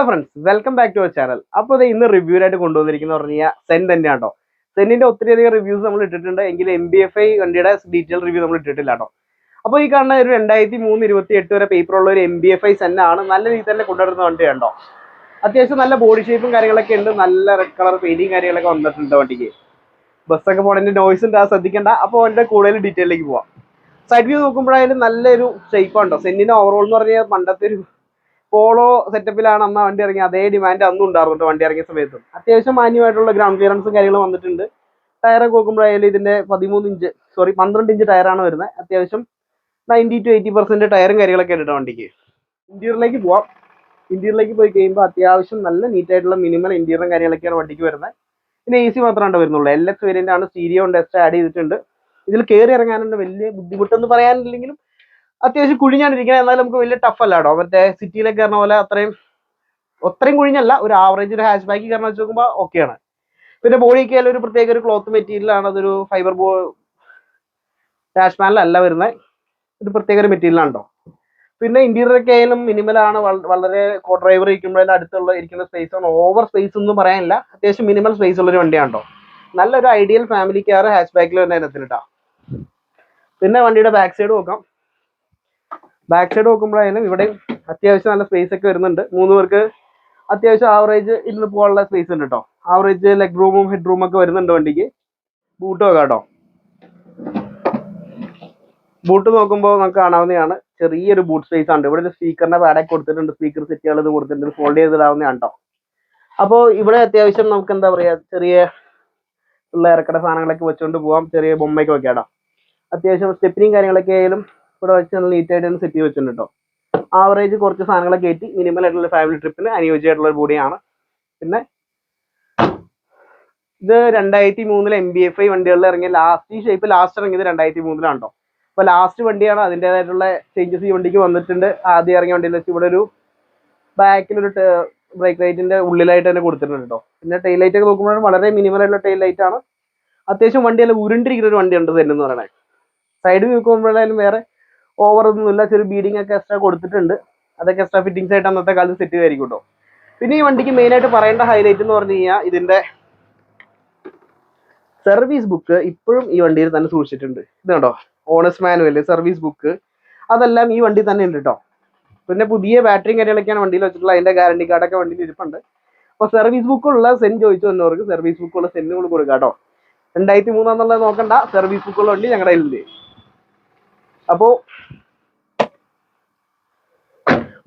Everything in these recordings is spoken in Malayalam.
Hello friends, welcome back to our channel. അപ്പോൾ ഇത് ഇന്ന് റിവ്യൂ ആയിട്ട് കൊണ്ടുവന്നിരിക്കുന്ന പറഞ്ഞു കഴിഞ്ഞാൽ സെൻ തന്നെയാണ് കേട്ടോ. സെന്നിന്റെ ഒത്തിരിയധികം റിവ്യൂസ് നമ്മൾ ഇട്ടിട്ടുണ്ട്, എങ്കിലും MB-FI വണ്ടിയുടെ ഡീറ്റെയിൽ റിവ്യൂ നമ്മൾ ഇട്ടിട്ടില്ല കേട്ടോ. അപ്പോൾ ഈ കാണുന്ന ഒരു 2003-28 വരെ പേപ്പർ ഉള്ള ഒരു MB-FI സെൻ ആണ്. നല്ല രീതിയിൽ തന്നെ കൊണ്ടുവരുന്ന വണ്ടി കണ്ടോ. അത്യാവശ്യം നല്ല ബോഡി ഷേപ്പും കാര്യങ്ങളൊക്കെ ഉണ്ട്, നല്ല റെഡ് കളർ പെയിന്റിങ് കാര്യങ്ങളൊക്കെ വന്നിട്ടുണ്ട് വണ്ടിക്ക്. ബസ്സൊക്കെ പോണതിന്റെ നോയ്സ് ഉണ്ട്, അത് ശ്രദ്ധിക്കേണ്ട. അപ്പോൾ അതിന്റെ കൂടുതൽ ഡീറ്റെയിലേക്ക് പോവാം. സൈഡ് വ്യൂ നോക്കുമ്പോഴായാലും നല്ലൊരു ഷേപ്പ് ഉണ്ടോ. സെന്നിന്റെ ഓവറോൾ എന്ന് പറഞ്ഞാൽ പണ്ടത്തെ ഒരു പോളോ സെറ്റപ്പിലാണ് അന്ന് വണ്ടി ഇറങ്ങി. അതേ ഡിമാൻഡ് അന്നും ഉണ്ടായിരുന്നു വണ്ടി ഇറങ്ങിയ സമയത്തും. അത്യാവശ്യം മാന്യമായിട്ടുള്ള ഗ്രൗണ്ട് ക്ലിയറൻസും കാര്യങ്ങളും വന്നിട്ടുണ്ട്. ടയറൊക്കെ നോക്കുമ്പോഴായാലും ഇതിന്റെ 12 ഇഞ്ച് ടയറാണ് വരുന്നത്. അത്യാവശ്യം 90 to 80% ടയറും കാര്യങ്ങളൊക്കെ ഉണ്ട് വണ്ടിക്ക്. ഇന്റീരിയറിലേക്ക് പോവാം. ഇന്റീരിയറിലേക്ക് പോയി കഴിയുമ്പോൾ അത്യാവശ്യം നല്ല നീറ്റ് ആയിട്ടുള്ള മിനിമൽ ഇന്റീരിയറും കാര്യങ്ങളൊക്കെയാണ് വണ്ടിക്ക് വരുന്നത്. പിന്നെ AC മാത്രമാണ് വരുന്നുള്ളൂ. LX വേരിയന്റ് ആണ്, സ്റ്റീരിയോ ടെസ്റ്റ് ആഡ് ചെയ്തിട്ടുണ്ട്. ഇതിൽ കയറി ഇറങ്ങാനുള്ള വലിയ ബുദ്ധിമുട്ടെന്ന് പറയാനില്ലെങ്കിലും അത്യാവശ്യം കുഴിഞ്ഞാണ്ടിരിക്കുന്നത്. എന്നാലും നമുക്ക് വലിയ ടഫ് അല്ല കേട്ടോ. മറ്റേ സിറ്റിയിലേക്ക് കയറുന്ന പോലെ അത്രയും കുഴിഞ്ഞല്ല, ഒരു ആവറേജ് ഒരു ഹാച്ച് ബാക്ക് കയറണം വെച്ച് നോക്കുമ്പോൾ ഓക്കെയാണ്. പിന്നെ ബോഡിക്ക് ഒരു പ്രത്യേക ഒരു ക്ലോത്ത് മെറ്റീരിയലാണ്. അതൊരു ഫൈബർ ഡാഷ് പാനലല്ല വരുന്നത്, ഒരു പ്രത്യേക ഒരു മെറ്റീരിയലാണ് കേട്ടോ. പിന്നെ ഇന്റീരിയറൊക്കെ ആയാലും മിനിമലാണ്. വളരെ കോ ഡ്രൈവർ ഇരിക്കുമ്പോഴതിൻ്റെ അടുത്തുള്ള ഇരിക്കുന്ന സ്പേസ് ആണ്. ഓവർ സ്പേസ് ഒന്നും പറയാനില്ല, അത്യാവശ്യം മിനിമൽ സ്പേസ് ഉള്ളൊരു വണ്ടിയാണ് കേട്ടോ. നല്ലൊരു ഐഡിയൽ ഫാമിലി കാർ ഹാച്ച് ബാക്കിൽ തന്നെ അതിനകത്തിട്ടാ. പിന്നെ വണ്ടിയുടെ ബാക്ക് സൈഡ് നോക്കാം. ബാക്ക് സൈഡ് നോക്കുമ്പോഴായാലും ഇവിടെ അത്യാവശ്യം നല്ല സ്പേസ് ഒക്കെ വരുന്നുണ്ട്. 3 പേർക്ക് അത്യാവശ്യം ആവറേജ് ഇരുന്ന് പോകാനുള്ള സ്പേസ് ഉണ്ട് കേട്ടോ. ആവറേജ് ലെഗ് റൂമും ഹെഡ് റൂമും ഒക്കെ വരുന്നുണ്ട് വണ്ടിക്ക്. ബൂട്ട് നോക്കാം കേട്ടോ. ബൂട്ട് നോക്കുമ്പോൾ നമുക്ക് കാണാവുന്നതാണ്, ചെറിയൊരു ബൂട്ട് സ്പേസ് ആണ്. ഇവിടെ ഒരു സ്പീക്കറിന്റെ പാഡൊക്കെ കൊടുത്തിട്ടുണ്ട്, സ്പീക്കർ സെറ്റുകൾ കൊടുത്തിട്ടുണ്ട്, ഫോൾഡ് ചെയ്തിടാവുന്നതാണ് കേട്ടോ. അപ്പോൾ ഇവിടെ അത്യാവശ്യം നമുക്ക് എന്താ പറയുക, ചെറിയ പിള്ളേർക്കട സാധനങ്ങളൊക്കെ വെച്ചുകൊണ്ട് പോകാം. ചെറിയ ബൊമ്മയൊക്കെ വെക്കാം കേട്ടോ. അത്യാവശ്യം സ്റ്റെപ്പിനും കാര്യങ്ങളൊക്കെ ആയാലും ഇവിടെ വെച്ച് നല്ല നീറ്റ് ആയിട്ട് സെറ്റ് ചെയ്ത് വെച്ചിട്ടുണ്ട് കേട്ടോ. ആവറേജ് കുറച്ച് സാധനങ്ങളൊക്കെ കയറ്റി മിനിമൽ ആയിട്ടുള്ള ഫാമിലി ട്രിപ്പിന് അനുയോജ്യമായിട്ടുള്ള ഒരു ബോഡിയാണ്. പിന്നെ ഇത് 2003 MB-FI വണ്ടികളിൽ ഇറങ്ങിയ ലാസ്റ്റ് ഇറങ്ങിയത് 2003 കേട്ടോ. അപ്പോൾ ലാസ്റ്റ് വണ്ടിയാണ്, അതിൻ്റെതായിട്ടുള്ള ചേഞ്ചസ് ഈ വണ്ടിക്ക് വന്നിട്ടുണ്ട്. ആദ്യം ഇറങ്ങിയ വണ്ടിയിൽ വെച്ച് ഇവിടെ ഒരു ബാക്കിലൊരു ബ്രേക്ക് ലൈറ്റിന്റെ ഉള്ളിലായിട്ട് തന്നെ കൊടുത്തിട്ടുണ്ട് കേട്ടോ. പിന്നെ ടെയിൽ ലൈറ്റ് ഒക്കെ നോക്കുമ്പോഴാണ് വളരെ മിനിമൽ ആയിട്ടുള്ള ടെയിൽ ലൈറ്റ് ആണ്. അത്യാവശ്യം വണ്ടിയെല്ലാം ഉരുണ്ടിരിക്കുന്ന ഒരു വണ്ടിയുണ്ട് എന്ന് പറയുന്നത്. സൈഡ് നോക്കുമ്പോഴായാലും വേറെ ഓവർ ഒന്നുമില്ല, ചെറിയ ബീഡിങ് ഒക്കെ എക്സ്ട്രാ കൊടുത്തിട്ടുണ്ട്. അതൊക്കെ എക്സ്ട്രാ ഫിറ്റിംഗ്സ് ആയിട്ട് അന്നത്തെ കാലത്ത് സെറ്റ് ചെയ്തായിരിക്കും കേട്ടോ. പിന്നെ ഈ വണ്ടിക്ക് മെയിൻ ആയിട്ട് പറയേണ്ട ഹൈലൈറ്റ് എന്ന് പറഞ്ഞു കഴിഞ്ഞാൽ ഇതിന്റെ സർവീസ് ബുക്ക് ഇപ്പോഴും ഈ വണ്ടിയിൽ തന്നെ സൂക്ഷിച്ചിട്ടുണ്ട്. ഇത് കണ്ടോ, ഓണേഴ്സ് മാനുവൽ, സർവീസ് ബുക്ക്, അതെല്ലാം ഈ വണ്ടി തന്നെ ഉണ്ട് കേട്ടോ. പിന്നെ പുതിയ ബാറ്ററിയും കാര്യങ്ങളൊക്കെയാണ് വണ്ടിയിൽ വെച്ചിട്ടുള്ളത്. അതിന്റെ ഗ്യാരണ്ടി കാർഡൊക്കെ വണ്ടിയിൽ ഇരിപ്പുണ്ട്. അപ്പോൾ സർവീസ് ബുക്കുള്ള സെൻ ചോദിച്ചു വന്നവർക്ക് സർവീസ് ബുക്കുള്ള സെന്നുകൾ കൊടുക്കാം കേട്ടോ. 2003 എന്നുള്ളത് നോക്കണ്ട, സർവീസ് ബുക്കുള്ള വണ്ടി ഞങ്ങളുടെ കയ്യിലുണ്ട്. അപ്പോ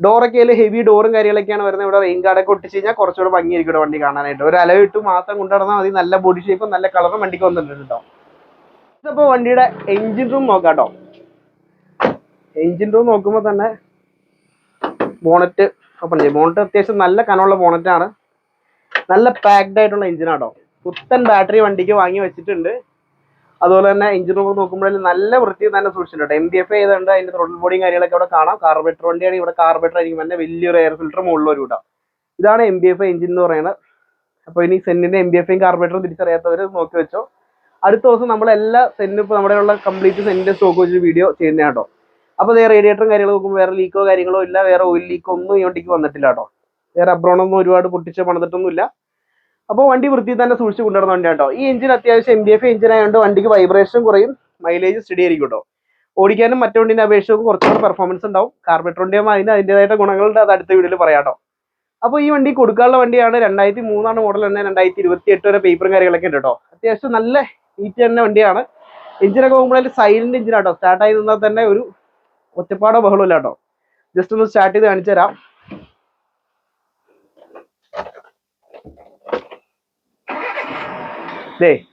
ഡോറൊക്കെ ഹെവി ഡോറും കാര്യങ്ങളൊക്കെയാണ് വരുന്നത്. ഇവിടെ റെയിൻ ഗാർഡൊക്കെ ഒട്ടിച്ച് കഴിഞ്ഞാൽ കുറച്ചുകൂടെ ഭംഗിയായിരിക്കും വണ്ടി കാണാനായിട്ട്. ഒരു അലവിട്ട് മാത്രം കൊണ്ടുനടന്നാൽ മതി. നല്ല ബോഡി ഷേപ്പും നല്ല കളറും വണ്ടിക്ക് വന്നിട്ടുണ്ട് കേട്ടോ. ഇതിപ്പോൾ വണ്ടിയുടെ എഞ്ചിൻ റൂം നോക്കാം കേട്ടോ. എഞ്ചിൻ റൂം നോക്കുമ്പോൾ തന്നെ ബോണറ്റ് ഓപ്പൺ ചെയ്യും. ബോണറ്റ് അത്യാവശ്യം നല്ല കനമുള്ള ബോണറ്റാണ്. നല്ല പാക്ഡ് ആയിട്ടുള്ള എഞ്ചിനാട്ടോ. പുത്തൻ ബാറ്ററി വണ്ടിക്ക് വാങ്ങി വെച്ചിട്ടുണ്ട്. അതുപോലെ തന്നെ എഞ്ചിൻ റൂം നോക്കുമ്പോഴേ നല്ല വൃത്തി തന്നെ സൂക്ഷിച്ചിട്ടുണ്ട്. MB-FI ചെയ്തുകൊണ്ട് അതിന്റെ ത്രോട്ടിൽ ബോഡിയും കാര്യങ്ങളൊക്കെ അവിടെ കാണാം. കാർബറേറ്റർ വണ്ടിയാണ്. ഇവിടെ കാർബറേറ്റർ ആയിരിക്കും തന്നെ വലിയൊരു എയർ ഫിൽറ്റർ മുകളിലൊരു കൂട്ടാം. ഇതാണ് MB-FI എഞ്ചിൻ എന്ന് പറയുന്നത്. അപ്പോൾ ഇനി സെന്നിന്റെ MB-FI കാർബറേറ്ററും തിരിച്ചറിയാത്തവർ നോക്കി വെച്ചോ. അടുത്ത ദിവസം നമ്മളെല്ലാ സെന്നും ഇപ്പോൾ നമ്മുടെ ഉള്ള കംപ്ലീറ്റ് സെന്നിന്റെ സ്റ്റോക്ക് വെച്ച് വീഡിയോ ചെയ്യുന്ന കേട്ടോ. അപ്പോൾ വേറെ റേഡിയേറ്ററും കാര്യങ്ങളും നോക്കുമ്പോൾ വേറെ ലീക്കോ കാര്യങ്ങളോ ഇല്ല, വേറെ ഓയിൽ ലീക്കോ ഒന്നും ഈ വണ്ടിക്ക് വന്നിട്ടില്ല കേട്ടോ. വേറെ അബ്രോണൊന്നും ഒരുപാട് പൊട്ടിച്ച് പണിതിട്ടൊന്നുമില്ല. അപ്പോൾ വണ്ടി വൃത്തി തന്നെ സൂക്ഷിച്ച് കൊണ്ടുവരുന്ന വണ്ടി കേട്ടോ. ഈ എഞ്ചിൻ അത്യാവശ്യം MB-FI എഞ്ചിൻ ആയതുകൊണ്ട് വണ്ടിക്ക് വൈബ്രേഷൻ കുറയും, മൈലേജ് സ്റ്റഡി ആയിരിക്കും കേട്ടോ. ഓടിക്കാനും മറ്റു വണ്ടിന്റെ അപേക്ഷയും കുറച്ചുകൂടെ പെർഫോമൻസ് ഉണ്ടാവും. കാർബറേറ്റർ വണ്ടിയാകുമ്പോൾ അതിൻ്റെതായിട്ട് ഗുണങ്ങളുണ്ട്, അത് അടുത്ത വീഡിയോയിൽ പറയാം കേട്ടോ. അപ്പോൾ ഈ വണ്ടി കൊടുക്കാനുള്ള വണ്ടിയാണ്. 2003 മോഡൽ തന്നെ. 2028 വരെ പേപ്പറും കാര്യങ്ങളൊക്കെ ഉണ്ട് കേട്ടോ. അത്യാവശ്യം നല്ല നീറ്റ് തന്നെ വണ്ടിയാണ്. എഞ്ചിനൊക്കെ പോകുമ്പോഴേ സൈലന്റ് എഞ്ചിൻ കേട്ടോ. സ്റ്റാർട്ടായി നിന്നാൽ തന്നെ ഒരു ഒറ്റപ്പാടോ ബഹളമില്ല കേട്ടോ. ജസ്റ്റ് ഒന്ന് സ്റ്റാർട്ട് ചെയ്ത് കാണിച്ചു തരാം.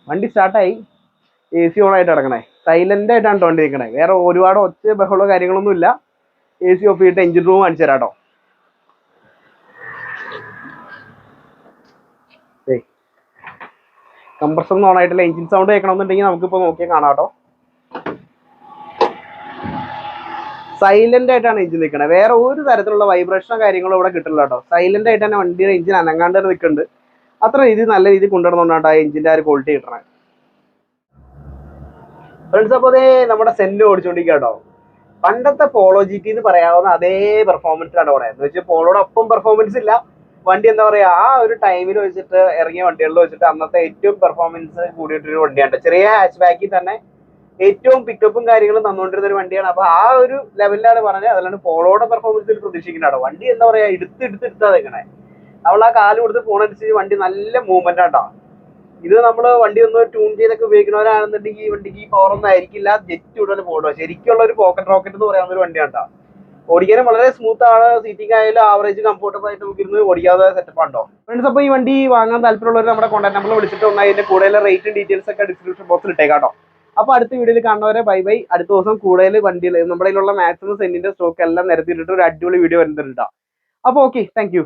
വണ്ടി സ്റ്റാർട്ടായി, AC ഓൺ ആയിട്ട് കിടക്കണേ. സൈലന്റ് ആയിട്ടാണ് വണ്ടി നിൽക്കണേ. വേറെ ഒരുപാട് ഒച്ച ബഹളോ കാര്യങ്ങളൊന്നും ഇല്ല. AC ഓഫ് ചെയ്തിട്ട് എഞ്ചിൻ റൂം കാണിച്ചു തരാം കേട്ടോ. കംപ്രസർ ഓൺ ആയിട്ടില്ല. എഞ്ചിൻ സൗണ്ട് കേൾക്കണമെന്നുണ്ടെങ്കിൽ നമുക്കിപ്പോൾ നോക്കിയാൽ കാണാം കേട്ടോ. സൈലന്റ് ആയിട്ടാണ് എഞ്ചിൻ നിൽക്കണത്. വേറെ ഒരു തരത്തിലുള്ള വൈബ്രേഷനോ കാര്യങ്ങളോ ഇവിടെ കിട്ടില്ല കേട്ടോ. സൈലന്റ് ആയിട്ട് തന്നെ വണ്ടിയുടെ എഞ്ചിൻ അനങ്ങാണ്ട് നിൽക്കുന്നുണ്ട്. അത്ര രീതിയിൽ നല്ല രീതിയിൽ കൊണ്ടുവരുന്നതുകൊണ്ടാണ് ആ എഞ്ചിന്റെ ആ ഒരു ക്വാളിറ്റി കിട്ടണത്. ഫ്രണ്ട്സ്, അപ്പോൾ അതേ നമ്മുടെ സെന്റ് ഓടിച്ചോണ്ടിരിക്കുക കേട്ടോ. പണ്ടത്തെ പോളോ GT എന്ന് പറയാവുന്ന അതേ പെർഫോമൻസിലാണ് അവിടെ. എന്ന് വെച്ചാൽ പോളോടെ ഒപ്പം പെർഫോമൻസ് ഇല്ല, വണ്ടി എന്താ പറയാ ആ ഒരു ടൈമിൽ വെച്ചിട്ട് ഇറങ്ങിയ വണ്ടികളിൽ വെച്ചിട്ട് അന്നത്തെ ഏറ്റവും പെർഫോമൻസ് കൂടിയിട്ടൊരു വണ്ടിയാണ്. ചെറിയ ഹാച്ച് ബാക്കിൽ തന്നെ ഏറ്റവും പിക്കപ്പും കാര്യങ്ങളും തന്നുകൊണ്ടിരുന്ന ഒരു വണ്ടിയാണ്. അപ്പൊ ആ ഒരു ലെവലിലാണ് പറഞ്ഞത്. അതിലാണ് പോളോയുടെ പെർഫോമൻസിൽ പ്രതീക്ഷിക്കുന്നതാണ്. വണ്ടി എന്താ പറയാ എടുത്താ നിൽക്കണേ. നമ്മൾ ആ കാല് കൊടുത്ത് പോണനുസരിച്ച് വണ്ടി നല്ല മൂവ്മെന്റ് ആട്ടോ. ഇത് നമ്മൾ വണ്ടി ഒന്ന് ട്യൂൺ ചെയ്തൊക്കെ ഉപയോഗിക്കുന്നവരാണെന്നുണ്ടെങ്കിൽ ഈ വണ്ടിക്ക് പവർ ഒന്നും ആയിരിക്കില്ല, ജെറ്റ് കൂടുതൽ പോകട്ടോ. ശരിക്കുള്ള ഒരു പോക്കറ്റ് റോക്കറ്റ് എന്ന് പറയാവുന്ന ഒരു വണ്ടിയാണ് കേട്ടോ. ഓടിക്കാനും വളരെ സ്മൂത്ത് ആണ്. സീറ്റിംഗ് ആയാലും ആവറേജ് കംഫർട്ടബിൾ ആയിട്ട് നമുക്ക് ഇരുന്ന് ഓടിക്കാതെ സെറ്റപ്പ് ആണോ ഫ്രണ്ട്സ്. അപ്പോൾ ഈ വണ്ടി വാങ്ങാൻ താല്പര്യമുള്ളവർ നമ്മുടെ കോൺടാക്ട് നമ്പർ വിളിച്ചിട്ട് അതിന്റെ കൂടുതൽ റേറ്റും ഡീറ്റെയിൽസ് ഒക്കെ ഡിസ്ക്രിപ്ഷൻ ബോക്സിൽ ഇട്ടേക്കാട്ടോ. അപ്പോൾ അടുത്ത വീഡിയോയിൽ കാണുന്നവരെ ബൈ ബൈ. അടുത്ത ദിവസം കൂടുതൽ വണ്ടിയിൽ നമ്മുടെ കയ്യിലുള്ള മാക്സിമം സെന്റിന്റെ സ്റ്റോക്ക് എല്ലാം നിരത്തിയിട്ടിട്ട് ഒരു അടിപൊളി വീഡിയോ വരുന്നുണ്ട്. അപ്പോൾ ഓക്കെ, താങ്ക് യു.